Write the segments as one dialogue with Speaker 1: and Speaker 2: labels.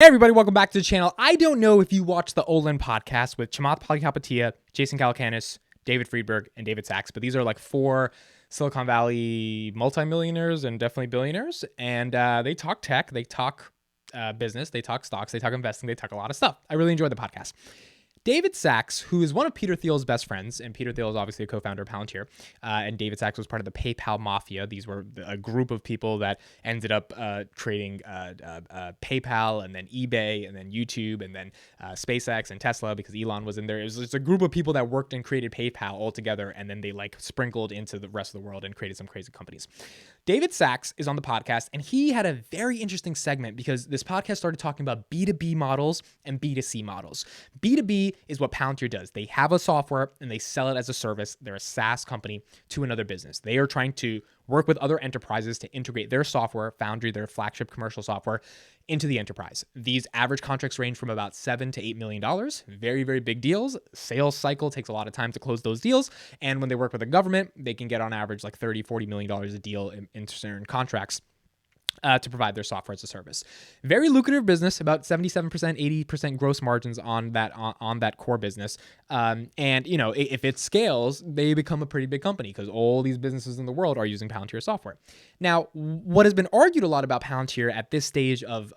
Speaker 1: Hey everybody, welcome back to the channel. I don't know if you watched the Olin podcast with Chamath Palihapitiya, Jason Calacanis, David Friedberg, and David Sachs, but these are like four Silicon Valley multimillionaires and definitely billionaires, and they talk tech, they talk business, they talk stocks, they talk investing, they talk a lot of stuff. I really enjoyed the podcast. David Sachs, who is one of Peter Thiel's best friends, and Peter Thiel is obviously a co-founder of Palantir, and David Sachs was part of the PayPal mafia. These were a group of people that ended up trading PayPal and then eBay and then YouTube and then SpaceX and Tesla because Elon was in there. It was just a group of people that worked and created PayPal all together, and then they like sprinkled into the rest of the world and created some crazy companies. David Sachs is on the podcast, and he had a very interesting segment because this podcast started talking about B2B models and B2C models. B2B is what Palantir does. They have a software and they sell it as a service. They're a SaaS company to another business. They are trying to work with other enterprises to integrate their software, Foundry, their flagship commercial software, into the enterprise. These average contracts range from about $7 to $8 million. Very, very big deals. Sales cycle takes a lot of time to close those deals. And when they work with the government, they can get on average like $30, $40 million a deal in certain contracts. To provide their software as a service. Very lucrative business, about 77%, 80% gross margins on that core business. And you know, if it scales, they become a pretty big company because all these businesses in the world are using Palantir software. Now, what has been argued a lot about Palantir at this stage of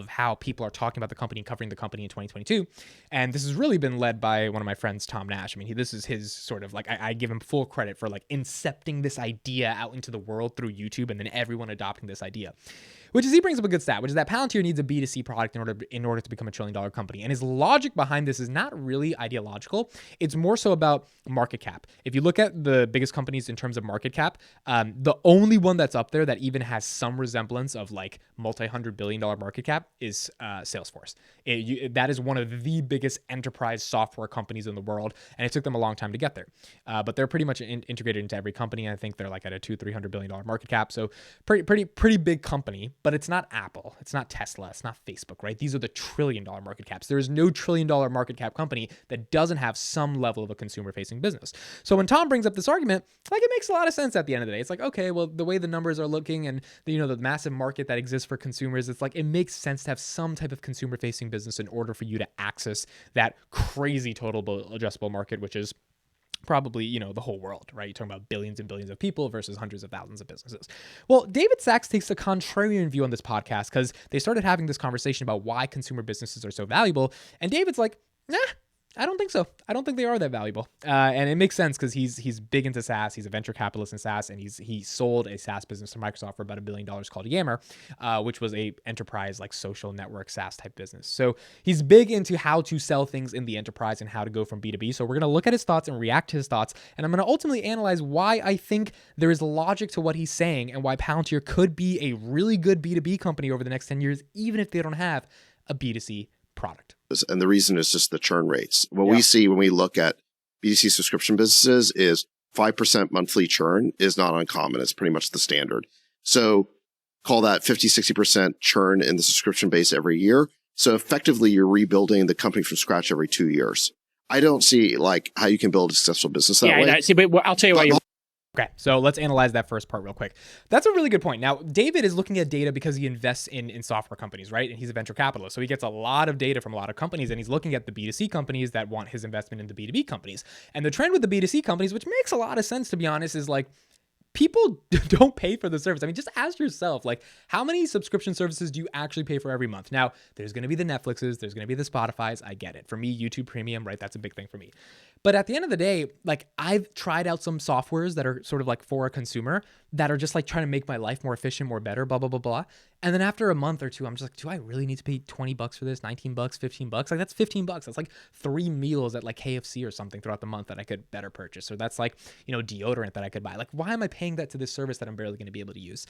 Speaker 1: how people are talking about the company and covering the company in 2022, and this has really been led by one of my friends, Tom Nash. I mean, this is his sort of like, I give him full credit for like incepting this idea out into the world through YouTube and then everyone adopting this idea. Which is, he brings up a good stat, which is that Palantir needs a B2C product in order to become a $1 trillion company. And his logic behind this is not really ideological. It's more so about market cap. If you look at the biggest companies in terms of market cap, the only one that's up there that even has some resemblance of like multi-$100 billion market cap is Salesforce. That is one of the biggest enterprise software companies in the world, and it took them a long time to get there. But they're pretty much integrated into every company. I think they're like at a $200-300 billion market cap, so pretty big company. But it's not Apple, it's not Tesla, it's not Facebook, right? These are the $1 trillion market caps. There is no $1 trillion market cap company that doesn't have some level of a consumer-facing business. So when Tom brings up this argument, like, it makes a lot of sense at the end of the day. It's like, okay, well, the way the numbers are looking and the massive market that exists for consumers, it's like it makes sense to have some type of consumer-facing business in order for you to access that crazy total addressable market, which is probably, the whole world, right? You're talking about billions and billions of people versus hundreds of thousands of businesses. Well, David Sachs takes a contrarian view on this podcast because they started having this conversation about why consumer businesses are so valuable. And David's like, nah, I don't think so. I don't think they are that valuable. And it makes sense because he's big into SaaS. He's a venture capitalist in SaaS, and he sold a SaaS business to Microsoft for about $1 billion called Yammer, which was a enterprise like social network SaaS type business. So he's big into how to sell things in the enterprise and how to go from B2B. So we're going to look at his thoughts and react to his thoughts, and I'm going to ultimately analyze why I think there is logic to what he's saying and why Palantir could be a really good B2B company over the next 10 years, even if they don't have a B2C product.
Speaker 2: And the reason is just the churn rates. What we see when we look at B2C subscription businesses is 5% monthly churn is not uncommon. It's pretty much the standard. So call that 50-60% churn in the subscription base every year. So effectively, you're rebuilding the company from scratch every 2 years. I don't see like how you can build a successful business that way.
Speaker 1: See, but I'll tell you why. Okay, so let's analyze that first part real quick. That's a really good point. Now, David is looking at data because he invests in software companies, right? And he's a venture capitalist. So he gets a lot of data from a lot of companies, and he's looking at the B2C companies that want his investment into B2B companies. And the trend with the B2C companies, which makes a lot of sense, to be honest, is like, people don't pay for the service. I mean, just ask yourself, like, how many subscription services do you actually pay for every month? Now, there's going to be the Netflixes, there's going to be the Spotifys. I get it. For me, YouTube Premium, right? That's a big thing for me. But at the end of the day, like, I've tried out some softwares that are sort of like for a consumer that are just like trying to make my life more efficient, more better, blah, blah, blah, blah. And then after a month or two, I'm just like, do I really need to pay $20 for this? $19, $15? Like, that's $15. That's like 3 meals at like KFC or something throughout the month that I could better purchase. Or that's like, deodorant that I could buy. Like, why am I paying that to this service that I'm barely going to be able to use?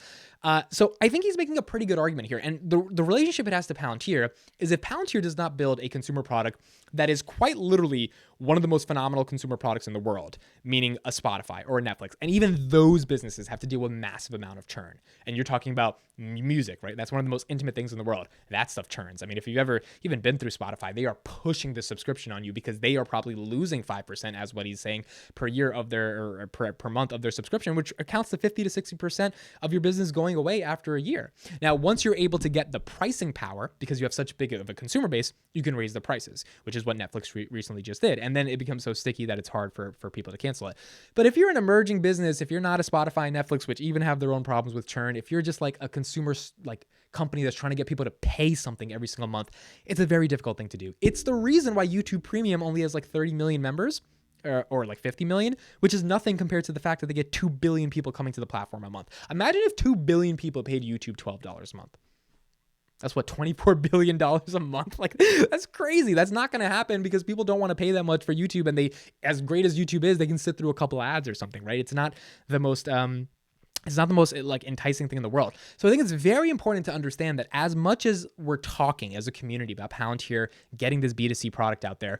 Speaker 1: So I think he's making a pretty good argument here. And the relationship it has to Palantir is if Palantir does not build a consumer product that is quite literally one of the most phenomenal consumer products in the world, meaning a Spotify or a Netflix. And even those businesses have to deal with a massive amount of churn. And you're talking about music, music, right? That's one of the most intimate things in the world. That stuff churns. I mean, if you've ever even been through Spotify, they are pushing the subscription on you because they are probably losing 5%, as what he's saying, per year of their, or per month of their subscription, which accounts to 50 to 60% of your business going away after a year. Now, once you're able to get the pricing power, because you have such big of a consumer base, you can raise the prices, which is what Netflix recently just did. And then it becomes so sticky that it's hard for people to cancel it. But if you're an emerging business, if you're not a Spotify and Netflix, which even have their own problems with churn, if you're just like a consumer like company that's trying to get people to pay something every single month, it's a very difficult thing to do. It's the reason why YouTube Premium only has like 30 million members, or like 50 million, which is nothing compared to the fact that they get 2 billion people coming to the platform a month. Imagine if 2 billion people paid YouTube $12 a month. That's what, $24 billion a month? Like, that's crazy. That's not going to happen because people don't want to pay that much for YouTube. And they, as great as YouTube is, they can sit through a couple ads or something, right? It's not the most, like enticing thing in the world. So I think it's very important to understand that as much as we're talking as a community about Palantir getting this B2C product out there,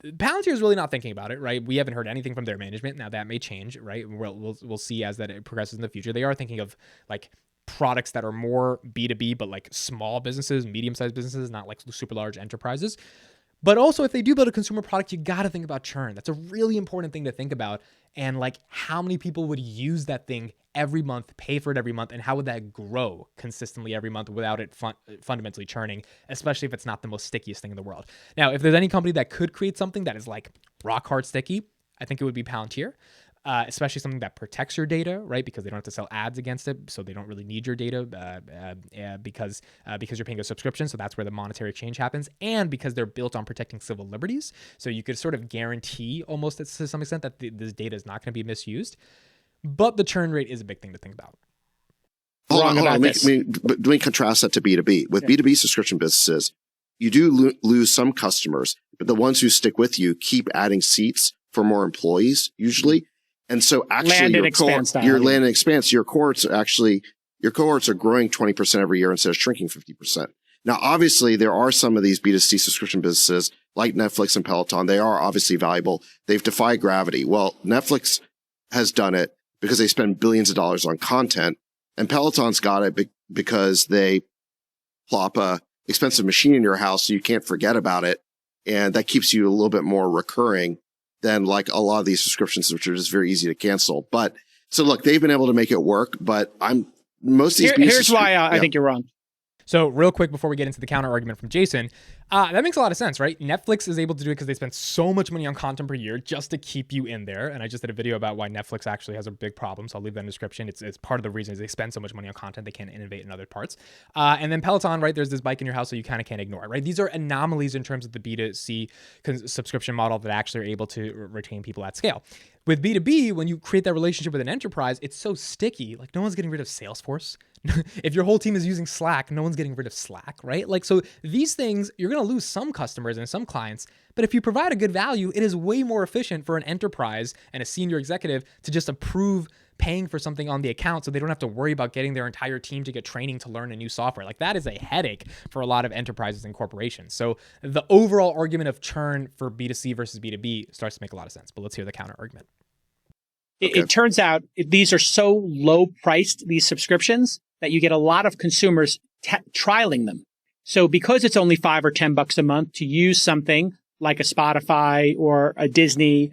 Speaker 1: Palantir is really not thinking about it, right? We haven't heard anything from their management. Now that may change, right? We'll see as that it progresses in the future. They are thinking of like products that are more B2B, but like small businesses, medium-sized businesses, not like super large enterprises. But also, if they do build a consumer product, you got to think about churn. That's a really important thing to think about. And like, how many people would use that thing every month, pay for it every month, and how would that grow consistently every month without it fundamentally churning, especially if it's not the most stickiest thing in the world. Now, if there's any company that could create something that is like rock hard sticky, I think it would be Palantir. Especially something that protects your data, right? Because they don't have to sell ads against it, so they don't really need your data because you're paying a subscription. So that's where the monetary exchange happens, and because they're built on protecting civil liberties, so you could sort of guarantee almost to some extent that this data is not going to be misused. But the churn rate is a big thing to think about.
Speaker 2: Hold on. Let me contrast that to B2B. With B2B subscription businesses, you do lose some customers, but the ones who stick with you keep adding seats for more employees usually. And so actually your land and expand. Your cohorts are growing 20% every year instead of shrinking 50%. Now, obviously there are some of these B2C subscription businesses like Netflix and Peloton. They are obviously valuable. They've defied gravity. Well, Netflix has done it because they spend billions of dollars on content, and Peloton's got it because they plop a expensive machine in your house so you can't forget about it. And that keeps you a little bit more recurring than like a lot of these subscriptions, which are just very easy to cancel. But so look, they've been able to make it work, but most of these.
Speaker 3: Here's why I think you're wrong.
Speaker 1: So real quick, before we get into the counter argument from Jason, that makes a lot of sense, right? Netflix is able to do it because they spend so much money on content per year just to keep you in there. And I just did a video about why Netflix actually has a big problem, so I'll leave that in the description. It's part of the reason is they spend so much money on content, they can't innovate in other parts. And then Peloton, right? There's this bike in your house, so you kind of can't ignore it, right? These are anomalies in terms of the B2C subscription model that actually are able to retain people at scale. With B2B, when you create that relationship with an enterprise, it's so sticky. Like, no one's getting rid of Salesforce. If your whole team is using Slack, no one's getting rid of Slack, right? Like, so these things, you're going to lose some customers and some clients, but if you provide a good value, it is way more efficient for an enterprise and a senior executive to just approve paying for something on the account so they don't have to worry about getting their entire team to get training to learn a new software. Like, that is a headache for a lot of enterprises and corporations. So the overall argument of churn for B2C versus B2B starts to make a lot of sense, but let's hear the counter argument.
Speaker 3: It turns out these are so low priced, these subscriptions, that you get a lot of consumers trialing them. So because it's only $5 or $10 a month to use something like a Spotify or a Disney,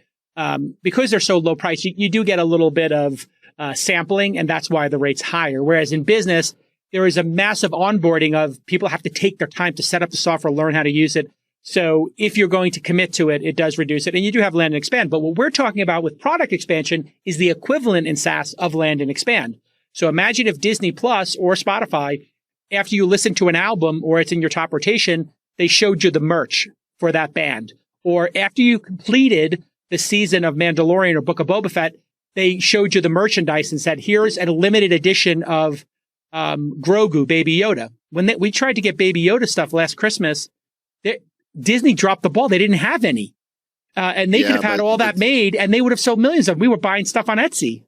Speaker 3: because they're so low price, you do get a little bit of sampling, and that's why the rate's higher. Whereas in business, there is a massive onboarding of people have to take their time to set up the software, learn how to use it. So if you're going to commit to it, it does reduce it. And you do have land and expand. But what we're talking about with product expansion is the equivalent in SaaS of land and expand. So imagine if Disney Plus or Spotify, after you listen to an album or it's in your top rotation, they showed you the merch for that band. Or after you completed the season of Mandalorian or Book of Boba Fett, they showed you the merchandise and said, here's a limited edition of Grogu, Baby Yoda. When we tried to get Baby Yoda stuff last Christmas, Disney dropped the ball. They didn't have any. And they could have had all that made, and they would have sold millions of them. We were buying stuff on Etsy.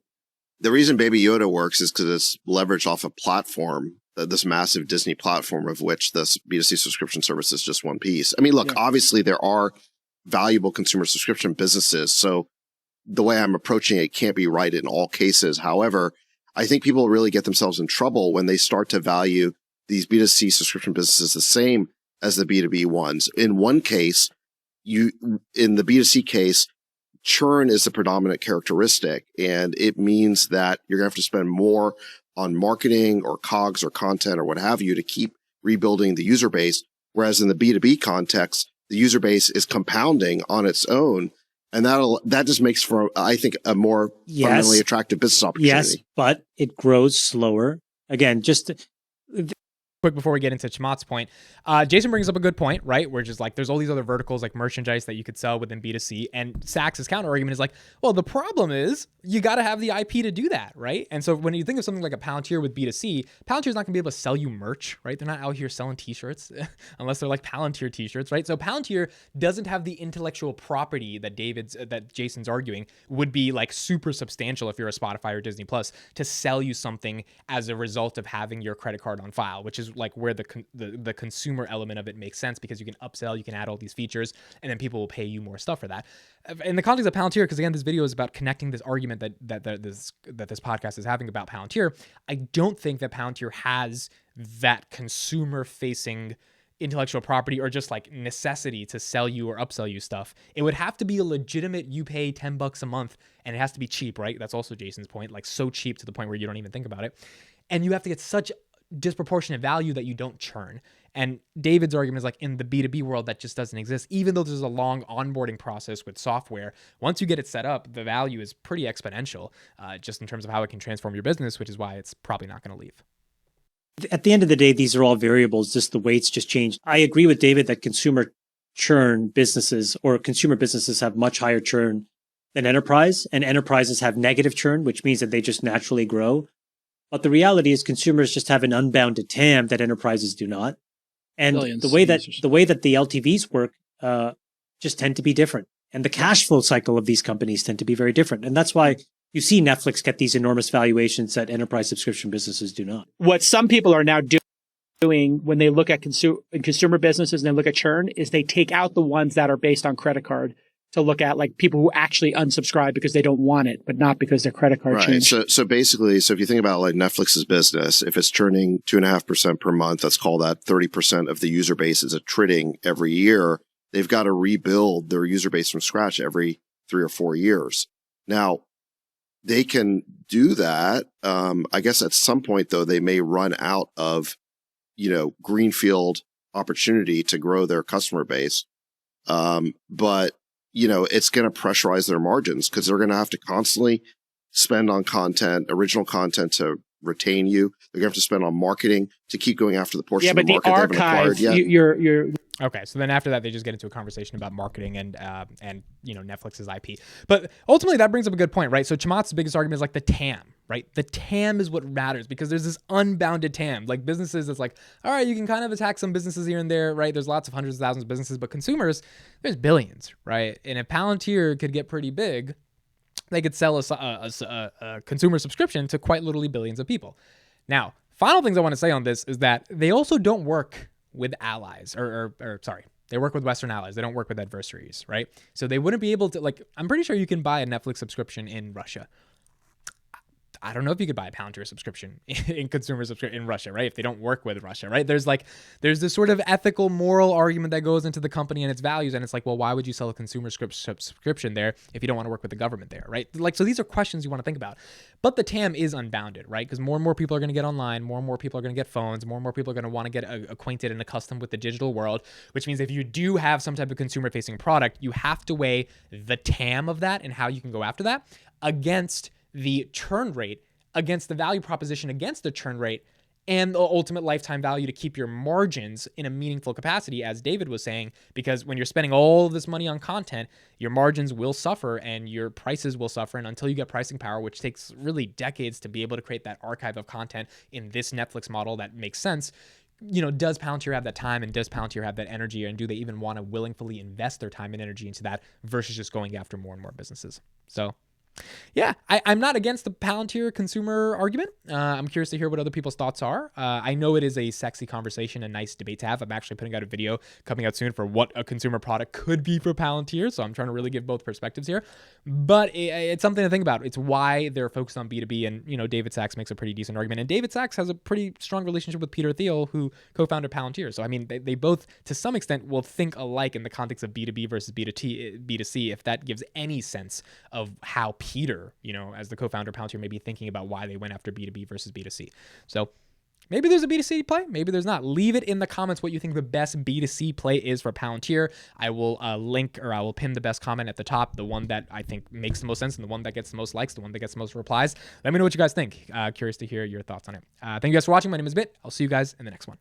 Speaker 2: The reason Baby Yoda works is because it's leveraged off a platform, this massive Disney platform, of which this B2C subscription service is just one piece. I mean, look, obviously there are valuable consumer subscription businesses. So the way I'm approaching it can't be right in all cases. However, I think people really get themselves in trouble when they start to value these B2C subscription businesses the same as the B2B ones. In one case, in the B2C case, churn is the predominant characteristic, and it means that you're going to have to spend more on marketing or COGS or content or what have you to keep rebuilding the user base. Whereas in the B2B context, the user base is compounding on its own. And that just makes for, I think, a more fundamentally attractive business opportunity.
Speaker 4: Yes, but it grows slower. Again, just
Speaker 1: quick before we get into Chamath's point, Jason brings up a good point, right? Where just like there's all these other verticals like merchandise that you could sell within B2C, and Sachs's counter argument is like, well, the problem is you got to have the IP to do that, right? And so when you think of something like a Palantir with B2C, Palantir's not gonna be able to sell you merch, right? They're not out here selling t-shirts unless they're like Palantir t-shirts, right? So Palantir doesn't have the intellectual property that Jason's arguing would be like super substantial if you're a Spotify or Disney Plus to sell you something as a result of having your credit card on file, which is like where the consumer element of it makes sense, because you can upsell, you can add all these features, and then people will pay you more stuff for that. In the context of Palantir, because again, this video is about connecting this argument that this podcast is having about Palantir, I don't think that Palantir has that consumer-facing intellectual property or just like necessity to sell you or upsell you stuff. It would have to be a legitimate, you pay $10 a month and it has to be cheap, right? That's also Jason's point, like so cheap to the point where you don't even think about it. And you have to get such disproportionate value that you don't churn. And David's argument is like in the B2B world, that just doesn't exist. Even though there's a long onboarding process with software, once you get it set up, the value is pretty exponential, just in terms of how it can transform your business, which is why it's probably not going to leave.
Speaker 4: At the end of the day, these are all variables, just the weights just changed. I agree with David that consumer businesses have much higher churn than enterprise, and enterprises have negative churn, which means that they just naturally grow. But the reality is consumers just have an unbounded TAM that enterprises do not. And the way that the LTVs work just tend to be different. And the cash flow cycle of these companies tend to be very different. And that's why you see Netflix get these enormous valuations that enterprise subscription businesses do not.
Speaker 3: What some people are now doing when they look at consumer businesses and they look at churn is they take out the ones that are based on credit card to look at like people who actually unsubscribe because they don't want it, but not because their credit card changed.
Speaker 2: So basically, if you think about like Netflix's business, if it's churning 2.5% per month, let's call that 30% of the user base is attriting every year. They've got to rebuild their user base from scratch every 3 or 4 years. Now, they can do that. I guess at some point though, they may run out of, greenfield opportunity to grow their customer base. But it's going to pressurize their margins because they're going to have to constantly spend on content, original content to retain you. They're going to have to spend on marketing to keep going after the portion of the market they haven't acquired yet.
Speaker 3: You're
Speaker 1: Okay, so then after that, they just get into a conversation about marketing and Netflix's IP. But ultimately, that brings up a good point, right? So Chamath's biggest argument is like the TAM, right? The TAM is what matters because there's this unbounded TAM. Like businesses, it's like, all right, you can kind of attack some businesses here and there, right? There's lots of hundreds of thousands of businesses, but consumers, there's billions, right? And if Palantir could get pretty big, they could sell a consumer subscription to quite literally billions of people. Now, final things I want to say on this is that they also don't work with allies they work with Western allies. They don't work with adversaries, right? So they wouldn't be able to, I'm pretty sure you can buy a Netflix subscription in Russia. I don't know if you could buy a Palantir subscription in consumer subscription in Russia, right? If they don't work with Russia, right? There's this sort of ethical, moral argument that goes into the company and its values. And it's like, well, why would you sell a consumer subscription there if you don't want to work with the government there, right? So these are questions you want to think about. But the TAM is unbounded, right? Because more and more people are going to get online, more and more people are going to get phones, more and more people are going to want to get acquainted and accustomed with the digital world, which means if you do have some type of consumer-facing product, you have to weigh the TAM of that and how you can go after that against the churn rate, against the value proposition against the churn rate, and the ultimate lifetime value to keep your margins in a meaningful capacity, as David was saying, because when you're spending all of this money on content, your margins will suffer and your prices will suffer. And until you get pricing power, which takes really decades to be able to create that archive of content in this Netflix model that makes sense, does Palantir have that time and does Palantir have that energy, and do they even want to willingly invest their time and energy into that versus just going after more and more businesses? So Yeah, I'm not against the Palantir consumer argument. I'm curious to hear what other people's thoughts are. I know it is a sexy conversation, a nice debate to have. I'm actually putting out a video coming out soon for what a consumer product could be for Palantir, so I'm trying to really give both perspectives here. But it's something to think about. It's why they're focused on B2B, and David Sachs makes a pretty decent argument. And David Sachs has a pretty strong relationship with Peter Thiel, who co-founded Palantir. So I mean, they both, to some extent, will think alike in the context of B2B versus B2C, if that gives any sense of how Peter, as the co-founder of Palantir, may be thinking about why they went after B2B versus B2C. So maybe there's a B2C play, maybe there's not. Leave it in the comments what you think the best B2C play is for Palantir. I will link, or I will pin the best comment at the top, the one that I think makes the most sense and the one that gets the most likes, the one that gets the most replies. Let me know what you guys think. Curious to hear your thoughts on it. Thank you guys for watching. My name is Bit. I'll see you guys in the next one.